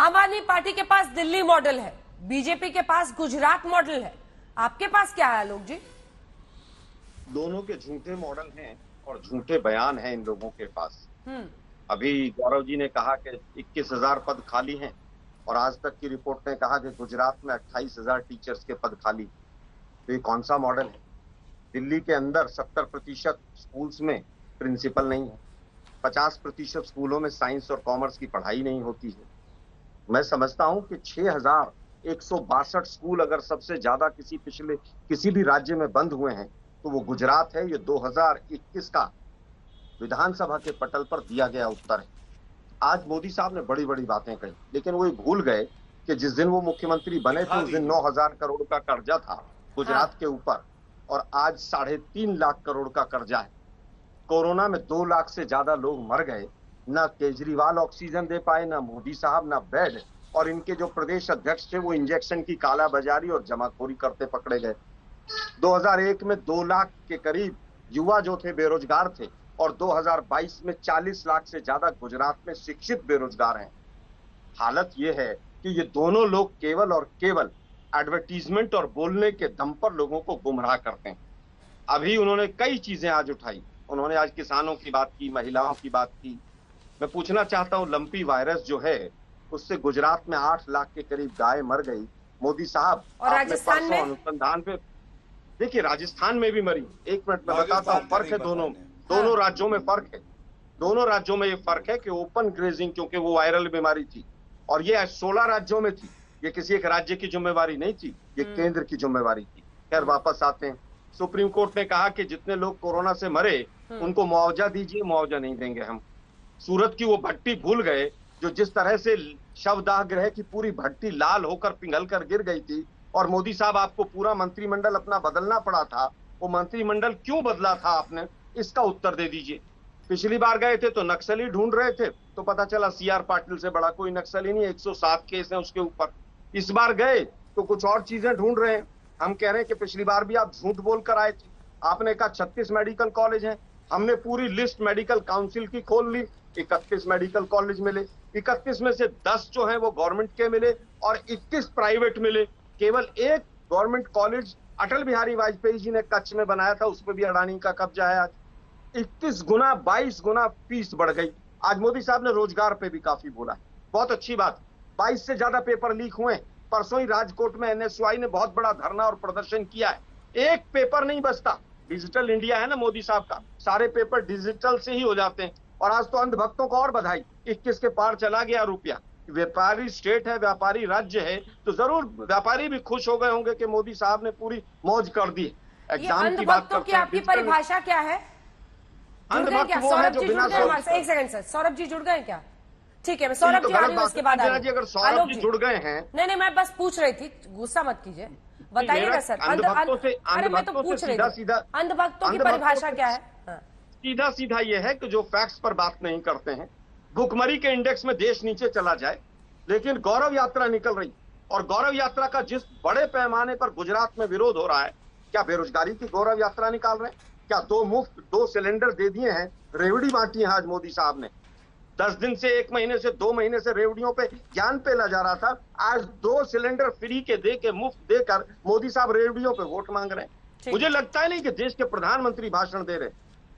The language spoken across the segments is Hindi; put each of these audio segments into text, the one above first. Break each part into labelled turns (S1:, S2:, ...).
S1: आम आदमी पार्टी के पास दिल्ली मॉडल है, बीजेपी के पास गुजरात मॉडल है, आपके पास क्या है आलोक जी?
S2: दोनों के झूठे मॉडल हैं और झूठे बयान हैं इन लोगों के पास। अभी गौरव जी ने कहा कि 21,000 पद खाली हैं और आज तक की रिपोर्ट ने कहा कि गुजरात में 28,000 टीचर्स के पद खाली। तो ये कौन सा मॉडल है? दिल्ली के अंदर 70% स्कूल्स में प्रिंसिपल नहीं है, 50% स्कूलों में साइंस और कॉमर्स की पढ़ाई नहीं होती है। मैं समझता हूं कि 6,162 स्कूल अगर सबसे ज्यादा किसी भी राज्य में बंद हुए हैं तो वो गुजरात है। ये 2021 का विधानसभा के पटल पर दिया गया उत्तर है। आज मोदी साहब ने बड़ी बड़ी बातें कही, लेकिन वो भूल गए कि जिस दिन वो मुख्यमंत्री बने थे उस दिन 9,000 करोड़ का कर्जा था गुजरात के ऊपर और आज 3.5 लाख करोड़ का कर्जा है। कोरोना में 2 लाख से ज्यादा लोग मर गए, ना केजरीवाल ऑक्सीजन दे पाए, ना मोदी साहब, ना बेड, और इनके जो प्रदेश अध्यक्ष थे वो इंजेक्शन की कालाबाजारी और जमाखोरी करते पकड़े गए। 2001 में 2 लाख के करीब युवा जो थे बेरोजगार थे और 2022 में 40 लाख से ज्यादा गुजरात में शिक्षित बेरोजगार हैं। हालत ये है कि ये दोनों लोग केवल और केवल एडवर्टीजमेंट और बोलने के दम पर लोगों को गुमराह करते हैं। अभी उन्होंने कई चीजें आज उठाई। उन्होंने आज किसानों की बात की, महिलाओं की बात की। मैं पूछना चाहता हूं, लंपी वायरस जो है उससे गुजरात में 8 लाख के करीब गाय मर गई। मोदी साहब,
S1: और राजस्थान में
S2: अनुसंधान पे देखिए, राजस्थान में भी मरी। एक मिनट में बताता हूँ, फर्क है दोनों राज्यों में फर्क है। दोनों राज्यों में ये फर्क है कि ओपन ग्रेजिंग, क्योंकि वो वायरल बीमारी थी और ये 16 राज्यों में थी। ये किसी एक राज्य की जिम्मेवारी नहीं थी, ये केंद्र की जिम्मेवारी थी। खैर, वापस आते हैं। सुप्रीम कोर्ट ने कहा कि जितने लोग कोरोना से मरे उनको मुआवजा दीजिए। मुआवजा नहीं देंगे हम। सूरत की वो भट्टी भूल गए जो जिस तरह से शवदाह गृह की पूरी भट्टी लाल होकर पिघल कर गिर गई थी, और मोदी साहब आपको पूरा मंत्रिमंडल अपना बदलना पड़ा था। वो मंत्रिमंडल क्यों बदला था आपने, इसका उत्तर दे दीजिए। पिछली बार गए थे तो नक्सली ढूंढ रहे थे, तो पता चला CR पाटिल से बड़ा कोई नक्सली नहीं, 107 केस हैं उसके ऊपर। इस बार गए तो कुछ और चीजें ढूंढ रहे हैं। हम कह रहे हैं कि पिछली बार भी आप झूठ बोलकर आए थे। आपने कहा 36 मेडिकल कॉलेज हैं, हमने पूरी लिस्ट मेडिकल काउंसिल की खोल ली, 31 मेडिकल कॉलेज मिले। 31 में से 10 जो हैं वो गवर्नमेंट के मिले और 21 प्राइवेट मिले। केवल एक गवर्नमेंट कॉलेज अटल बिहारी वाजपेयी जी ने कच्छ में बनाया था, उस पर भी अडानी का कब्जा है। आज 21 गुना 22 गुना फीस बढ़ गई। आज मोदी साहब ने रोजगार पे भी काफी बोला है, बहुत अच्छी बात। 22 से ज्यादा पेपर लीक हुए। परसों ही राजकोट में NSY ने बहुत बड़ा धरना और प्रदर्शन किया है। एक पेपर नहीं बचता। डिजिटल इंडिया है ना मोदी साहब का, सारे पेपर डिजिटल से ही हो जाते हैं। और आज तो अंधभक्तों को और बधाई, 21 के पार चला गया रुपया। व्यापारी स्टेट है, व्यापारी राज्य है, तो जरूर व्यापारी भी खुश हो गए होंगे कि मोदी साहब ने पूरी मौज कर दी।
S1: एग्जाम की बात करते हैं। आपकी परिभाषा क्या है?
S2: अंधभक्त वो है जो बिना
S1: एक सेकंड सर, सौरभ जी जुड़ गए क्या? ठीक है, मैं सौरभ जी आ रही हूँ, उसके बाद
S2: अगर सौरभ जी जुड़ गए हैं।
S1: नहीं, मैं बस पूछ रही थी, गुस्सा मत कीजिए, बताइएगा सर। अरे मैं तो पूछ रही थी, अंधभक्तों की परिभाषा क्या है?
S2: सीधा सीधा ये है कि जो फैक्ट्स पर बात नहीं करते हैं। भुखमरी के इंडेक्स में देश नीचे चला जाए, लेकिन गौरव यात्रा निकल रही, और गौरव यात्रा का जिस बड़े पैमाने पर गुजरात में विरोध हो रहा है, क्या बेरोजगारी की गौरव यात्रा निकाल रहे हैं? क्या 2 सिलेंडर दे दिए हैं, रेवड़ी बांटी है आज मोदी साहब ने। 10 दिन से, 1 महीने से, 2 महीने से रेवड़ियों पे ज्ञान पेला जा रहा था। आज 2 सिलेंडर फ्री के दे के, मुफ्त देकर मोदी साहब रेवड़ियों पे वोट मांग रहे हैं। मुझे लगता है नहीं कि देश के प्रधानमंत्री भाषण दे रहे।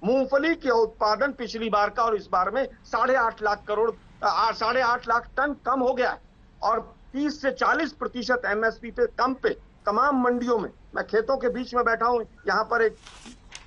S2: मूंगफली के उत्पादन पिछली बार का और इस बार में 8.5 लाख टन कम हो गया है, और 30 से 40% MSP पे कम पे तमाम मंडियों में। मैं खेतों के बीच में बैठा हूं, यहाँ पर एक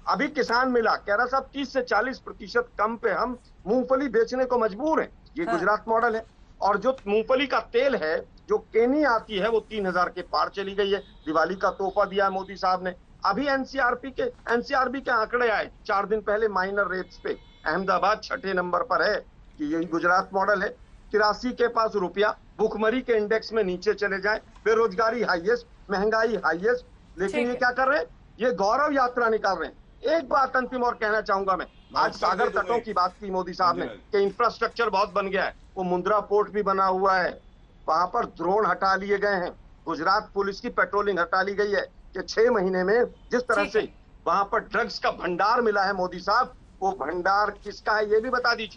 S2: अभी किसान मिला, कह रहा साहब 30 से 40% कम पे हम मूंगफली बेचने को मजबूर हैं। ये गुजरात मॉडल है। और जो मूंगफली का तेल है, जो केनी आती है, वो 3,000 के पार चली गई है। दिवाली का तोहफा दिया मोदी साहब ने। अभी NCRB के आंकड़े आए 4 दिन पहले माइनर रेट्स पे। अहमदाबाद 6ठे नंबर पर है कि यही गुजरात मॉडल है। 83 के पास रुपया, भुखमरी के इंडेक्स में नीचे चले जाए, बेरोजगारी हाईएस्ट, महंगाई हाईएस्ट, लेकिन ये क्या कर रहे हैं? ये गौरव यात्रा निकाल रहे हैं। एक बात अंतिम और कहना चाहूंगा मैं, आज सागर तटों की बात की मोदी साहब ने कि इंफ्रास्ट्रक्चर बहुत बन गया है। वो मुंद्रा पोर्ट भी बना हुआ है, वहां पर ड्रोन हटा लिए गए हैं, गुजरात पुलिस की पेट्रोलिंग हटा ली गई है कि 6 महीने में जिस तरह से वहां पर ड्रग्स का भंडार मिला है मोदी साहब, वो भंडार किसका है ये भी बता दीजिए।